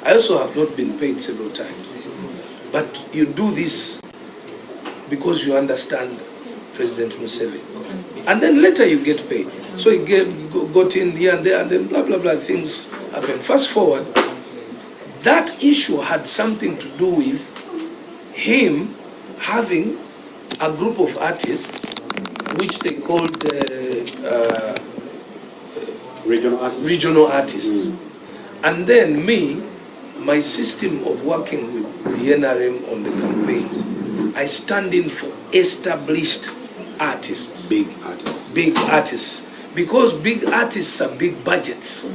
I also have not been paid several times. But you do this because you understand President Museveni. And then later you get paid. So he got in here and there, and then blah, blah, blah, things happen. Fast forward, that issue had something to do with him having a group of artists, which they called regional artists. And then me, my system of working with the NRM on the campaigns, I stand in for established artists. Big artists. Big artists. Because big artists are big budgets.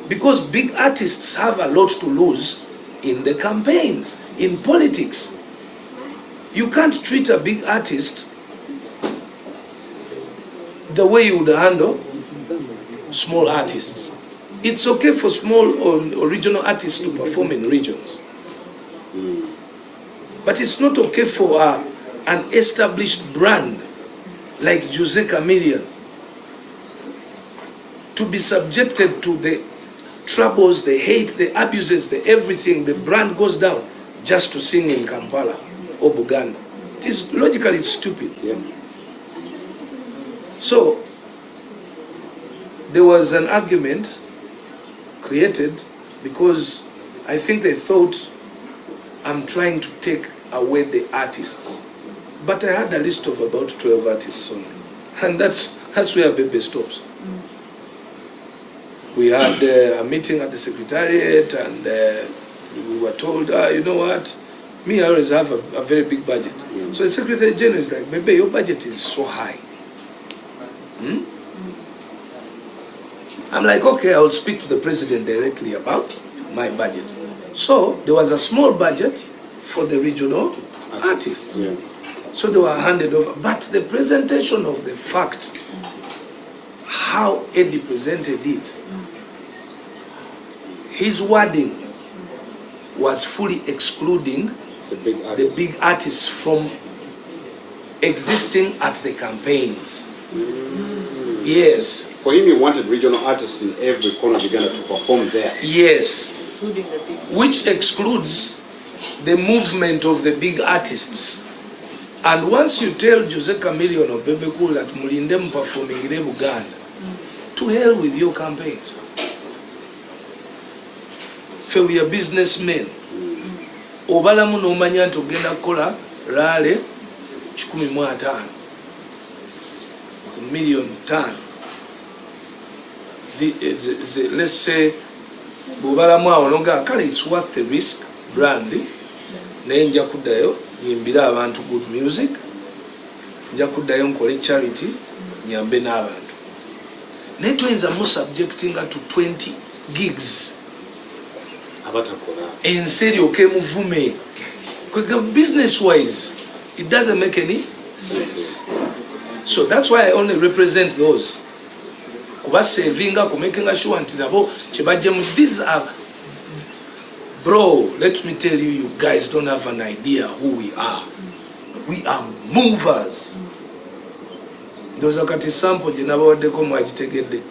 Because big artists have a lot to lose in the campaigns, in politics. You can't treat a big artist the way you would handle small artists. It's okay for small or regional artists to perform in regions. But it's not okay for an established brand like Jose Chameleon to be subjected to the troubles, the hate, the abuses, the everything. The brand goes down just to sing in Kampala or Buganda. It is logically stupid. Yeah. So there was an argument created because I think they thought I'm trying to take away the artists. But I had a list of about 12 artists only. And that's where Bebe stops. We had a meeting at the secretariat, and we were told, you know what, me, I always have a very big budget. So the Secretary General is like, Bebe, your budget is so high. I'm like, okay, I'll speak to the president directly about my budget. So there was a small budget for the regional artists. Yeah. So they were handed over. But the presentation of the fact, how Eddie presented it, his wording was fully excluding the big artists from existing at the campaigns. Yes. For him, he wanted regional artists in every corner of Uganda to perform there. Yes. Excluding the big. Which excludes the movement of the big artists. And once you tell Jose Chameleon or Bebe Cool that Mulindem performing in Uganda, to hell with your campaigns. So we are businessmen. Obala muno omanya nti ogenda kukola rale 15 million ton. Let's say bobala mwa olonga kale it's worth the risk brand nenja kudayo nyimbira abantu good music nja kudayo nkole charity nyambe n'abantu netwenza mu subjecting to 20 gigs abatakola en serio ke muvume business wise it doesn't make any sense. So that's why I only represent those kuba savinga ku making sure nti nabo chebajemu. These are, bro, let me tell you, you guys don't have an idea who we are. We are movers. Those are Kati sample jenabawaddeko mwagitegedde.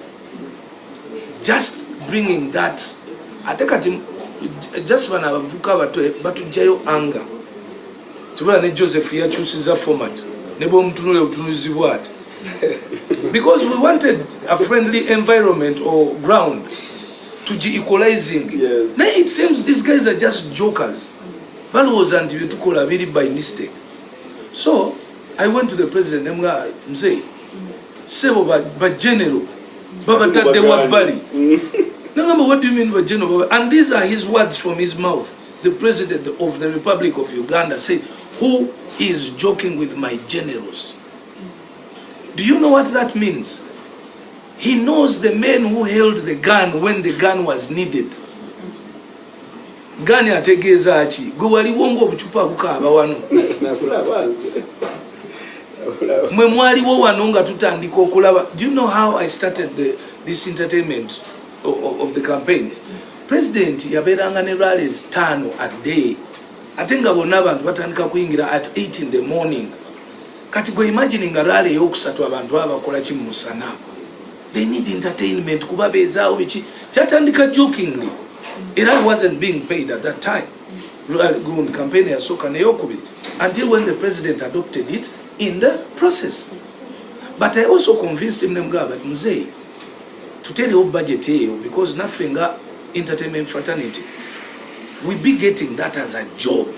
Just bringing that, ate kati just bana abavuka batujjayo anga. Tubula ne Joseph yakyusiza format ne bomutunule otunuzibwa ati. Because we wanted a friendly environment or ground to equalizing. Yes. Now it seems these guys are just jokers. But was until to call a very by mistake. So I went to the president and say, Sebo by general, Baba Tade Wabali. No, what do you mean by general? And these are his words from his mouth. The president of the Republic of Uganda said, who is joking with my generals? Do you know what that means? He knows the men who held the gun when the gun was needed. Gani ategeeza achi gwe waliwo ng'obucupa bukaaba wano mwe mwaliwo wano nga tutandika okulaba. Do you know how I started this entertainment of the campaigns? President yabeeranga ne rallies 5 a day ate nga bonna abantu batandika kuyingira at 8 in the morning. Kati gwe imagining a rally eyokusatu abantu abakola ki musana. They need entertainment kuba beezaawo biki kyatandika jokingly. It wasn't being paid at that time. Campaign until when the president adopted it in the process. But I also convinced him that Mzee, to tell you budget here, because nothing entertainment fraternity, we be getting that as a job.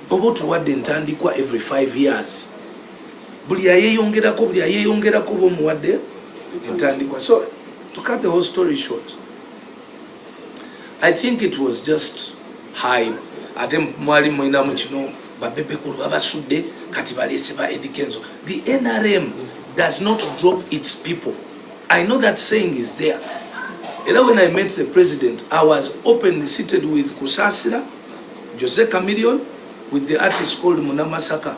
About what the ntandikwa every 5 years. So, to cut the whole story short, I think it was just hype. Atem mwali mwina mchino Bebe Cool babasudde kati balese ba Edikenzo. The NRM does not drop its people. I know that saying is there. And when I met the president, I was openly seated with Kusasira, Jose Chameleon, with the artist called Munama Saka.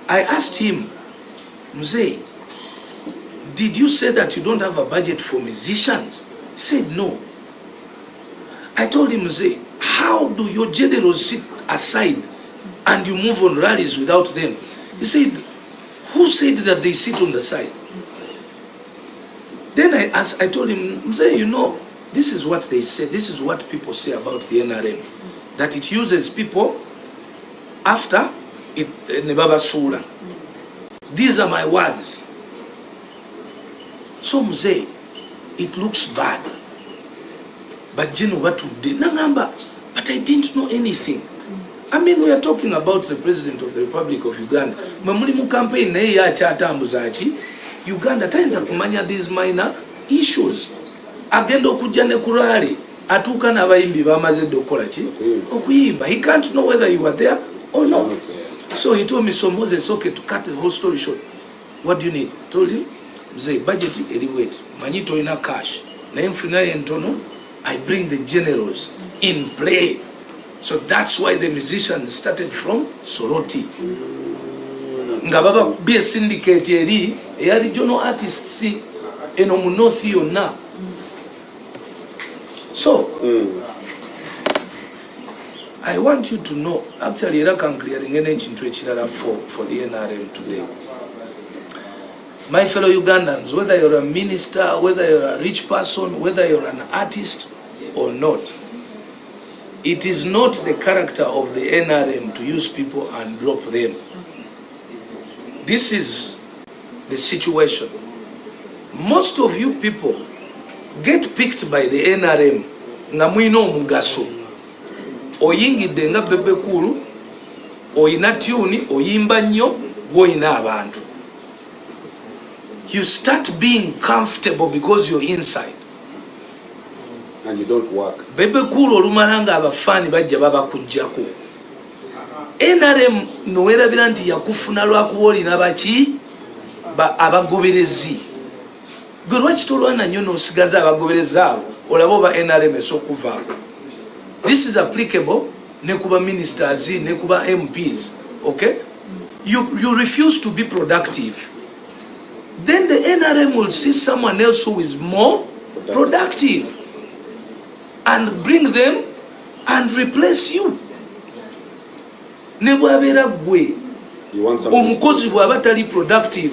I asked him, Mzee, did you say that you don't have a budget for musicians? He said no. I told him, Mzee, how do your generals sit aside and you move on rallies without them? He said, who said that they sit on the side? Then I told him, Mzee, you know, this is what they say, this is what people say about the NRM, that it uses people after it Nebaba Sura. These are my words. So Mzee, it looks bad. But Jino what did Nangamba, but I didn't know anything. I mean, we are talking about the President of the Republic of Uganda. Mamulimu campaign ya chata mbuzachi. Uganda tainza kumanya these minor issues. Agenda okujja kurali atuka n'abayimbi bamaze dokola ki okuyimba. He can't know whether you were there or not. So he told me, so Moses, okay, to cut the whole story short, what do you need? I told him, Mzee, budget eri wait. Manito ina cash. Na infina yentono, I bring the generals in play. So that's why the musicians started from Soroti. Ngababa be a syndicate eri a regional artists eno mu north yonna. So I want you to know, actually I can clearing energy into a for the NRM today. My fellow Ugandans, whether you're a minister, whether you're a rich person, whether you're an artist or not, it is not the character of the NRM to use people and drop them. This is the situation. Most of you people get picked by the NRM. Ngamuino mugaso. Oyingidde nga Bebe Cool, oyina tune, oyimba nnyo, oyina abantu. You start being comfortable because you're inside. And you don't work. Bebe Cool olumalanga abafani bajja babakujjako. NRM nowerabira nti yakufuna lwakuwoli nabaki abagoberezi. Gwe lwaki tolwana nnyo n'osigaza abagoberezi abo olaba oba NRM esokuvaako. This is applicable ne kuba ministers, ne kuba MPs, okay? You refuse to be productive. Then the NRM will see someone else who is more productive and bring them and replace you. Ne bwabera gwe omukozi bwaba tali productive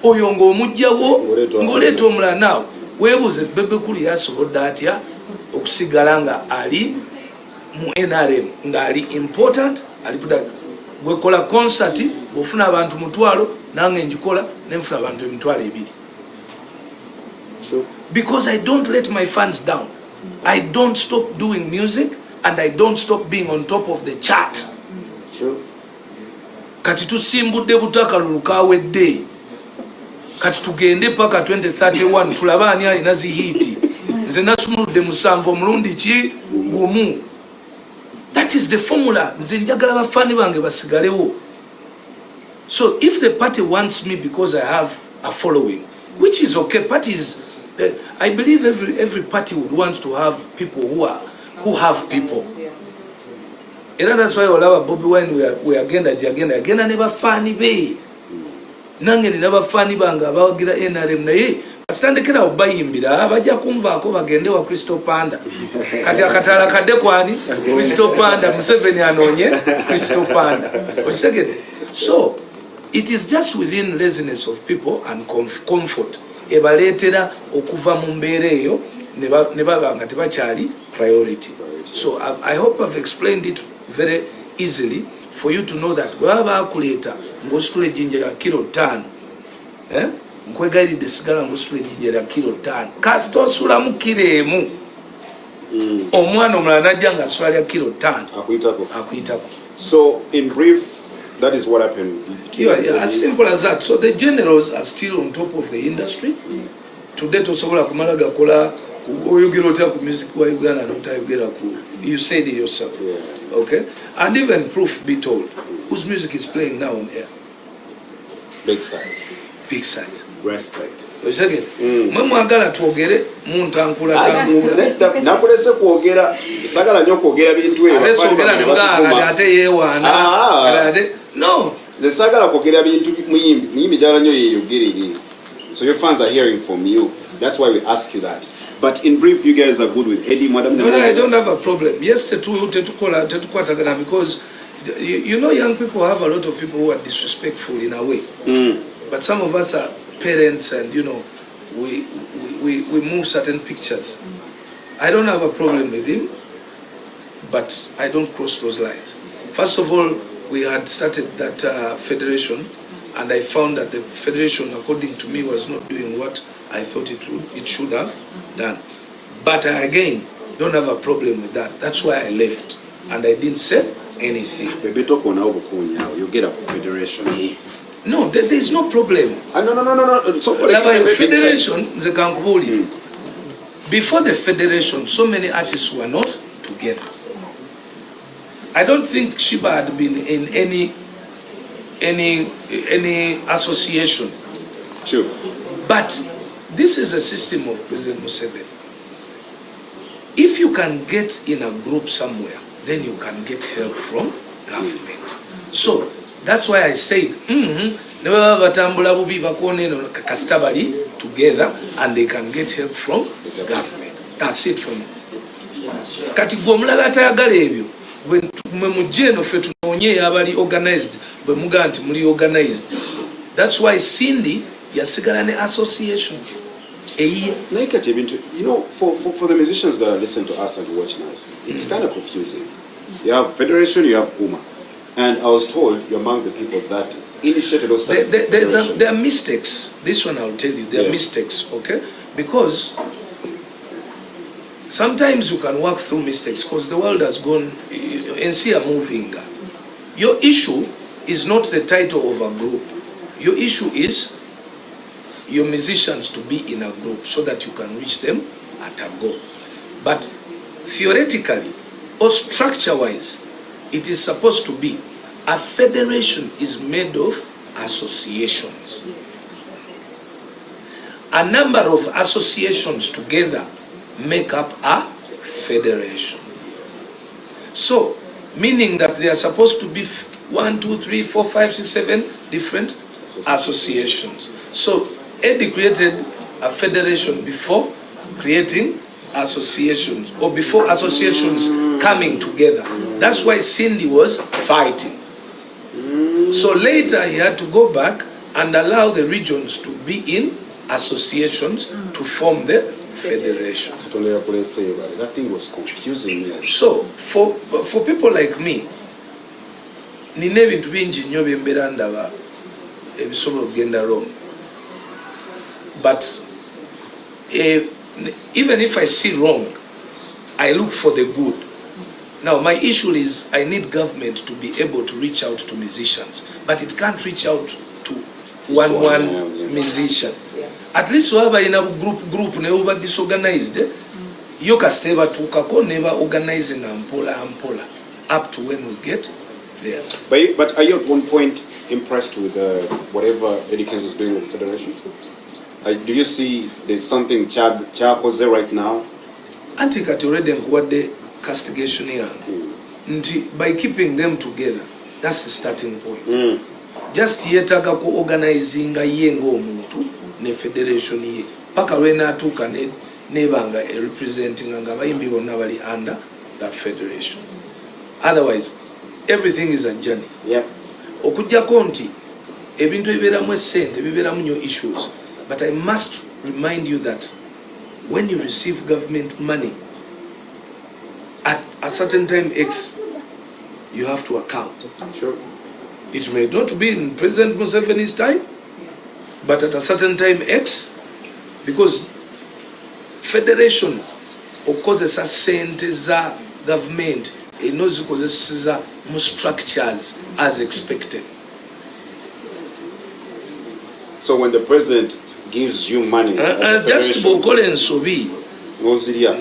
oyo ng'omugjawo ng'oleeta omulala naawe weebuuze Bebe Cool yasobodde atya okusigala nga ali mu NRM ng'ali important ali productive. Gwekola concert ofuna abantu 1,000 nange njikola nenfuna abantu 2,000. Because I don't let my fans down. I don't stop doing music and I don't stop being on top of the chart. Kati tusimbudde butaka lulukawedde. Kati tugende paka 2031 tulaba ani alina zihiti. Nze nasumuludde 7 omulundi ki gumu. That is the formula. Nze njagala bafani bange basigalewo. So if the party wants me because I have a following, which is okay, parties, I believe every party would want to have people who have people. And that's why olaba Bobby when we agenda never funny be. Nange ni never funny banga abagira NRM naye asitandekera obayimbira abajja kumvaako bagende wa Crystal Panda. Kati akatala kadde kwani Crystal Panda Museveni anonye Crystal Panda. So it is just within laziness of people and comfort ebaleetera okuva mu mbeera eyo ne baba nga tebakyali priority. So I hope I've explained it very easily for you to know that bwaba bakuleeta ng'ositula ejjinja lya kilo 5 nkwegayiridde sigala ng'ositula ejjinja lya kilo 5 kasita osulamu kilo emu omwana omulala najja ng'asula lya kilo 5 akuyitako. So in brief, that is what happened. Yeah, as simple as that. So the generals are still on top of the industry. Today tosobola kumala gakola oyogera otya ku music wa Uganda n'otayogera ku. You said it yourself. Yeah. Okay? And even proof be told, whose music is playing now on air? Big side. Big side. Respect. Mwe mwagala twogere muntankula nakulese kwogera sagala nnyo kwogera bintu ate yeewaana no sagala kwogera bintu muyimbi gyala nnyo yeeyogere eri. So your fans are hearing from you. That's why we ask you that. But in brief, you guys are good with Eddie, Madam. No, I don't have a problem. Yes, tetukwatagana because you know young people have a lot of people who are disrespectful in a way. But some of us are parents and you know we move certain pictures. I don't have a problem with him, but I don't cross those lines. First of all, we had started that federation, and I found that the federation, according to me, was not doing what I thought it should have done. But I again don't have a problem with that. That's why I left, and I didn't say anything. You get a federation. No, there is no problem. No. So for the federation, before the federation, so many artists were not together. I don't think Shiba had been in any association. Sure. But this is a system of President Museveni. If you can get in a group somewhere, then you can get help from government. So that's why I said, together and they can get help from government. That's it for me. Kati gwomulala atayagala ebyo bwe mujeno fe tunonye abali organized bwe muganti muli organized. That's why Cindy yasigala ne association. You know, for the musicians that are listening to us and watching us, it's kind of confusing. You have federation, you have UMA. And I was told you're among the people that initiated those types of federation. There are mistakes. This one I'll tell you, there are mistakes, okay? Because sometimes you can work through mistakes because the world has gone and see a moving. Your issue is not the title of a group. Your issue is your musicians to be in a group so that you can reach them at a goal. But theoretically or structure-wise, it is supposed to be a federation is made of associations. A number of associations together make up a federation. So, meaning that there are supposed to be 1, 2, 3, 4, 5, 6, 7 different associations. So, Eddie created a federation before creating associations, or before associations coming together. That's why Cindy was fighting. So later he had to go back and allow the regions to be in associations to form the federation. That thing was confusing. Yes. So for people like me, nina ebintu bingi nnyo byembeera ndaba ebisobola okugenda wrong. But even if I see wrong, I look for the good. Now, my issue is I need government to be able to reach out to musicians, but it can't reach out to one musician. At least we have in a group never disorganized. You can stay never organizing ampola up to when we get there. But are you at one point impressed with whatever Eddie Kenzo is doing with the federation? Do you see there's something Chako's there right now? Anti-Kati already nkuwadde castigation here. By keeping them together, that's the starting point. Just yetaga ku organizing ye ng'omuntu ne federation ye. Paka lwena atuuka nebanga representing nga bayimbi bonna bali under that federation. Otherwise, everything is a journey. Yep. Okujjako nti ebintu ebibeeramu essente bibeeramu nnyo issues. But I must remind you that when you receive government money, at a certain time X, you have to account. Sure. It may not be in President Museveni's time, but at a certain time X, because federation okozesa sente za government enozikozesa mu structures as expected. So when the president gives you money, just bw'okola ensobi nozirya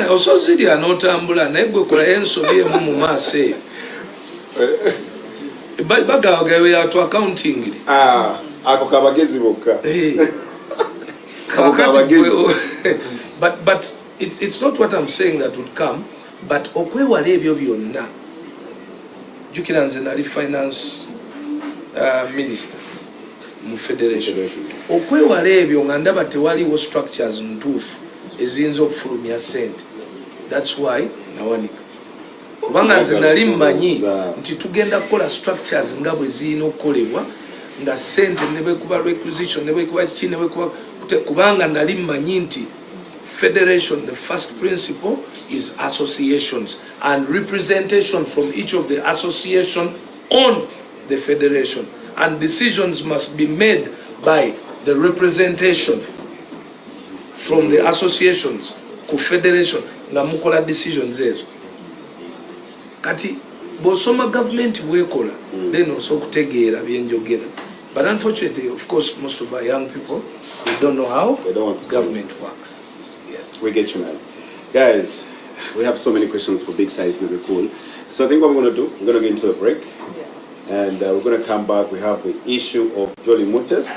osozirya n'otambula naye gwe kola ensobi emu mu maaso eyo bagawagawe to accounting ako kabagezi bokka. But it's not what I'm saying that would come, but okwewala ebyo byonna jukira nze nali finance minister mu federation okwewala ebyo nga ndaba tewaliwo structures ntuufu eziyinza okufulumya sente. That's why nawanika kubanga nze nali mmanyi nti tugenda kukola structures nga bwe zirina okukolebwa nga sente ne bwekuba requisition ne bwekuba kiki ne bwekuba kubanga nali mmanyi nti federation, the first principle is associations and representation from each of the association on the federation, and decisions must be made by the representation from the associations ku federation nga mukola decisions ezo. Kati bosoma government bwekola then also kutegeera byenjogera, but unfortunately, of course, most of our young people, they don't know how government works. Yes, we get you, man. Guys, we have so many questions for Big Size Bebe Cool. So I think what we're going to do, we're going to get into a break, and we're going to come back. We have the issue of Jolly Mutes.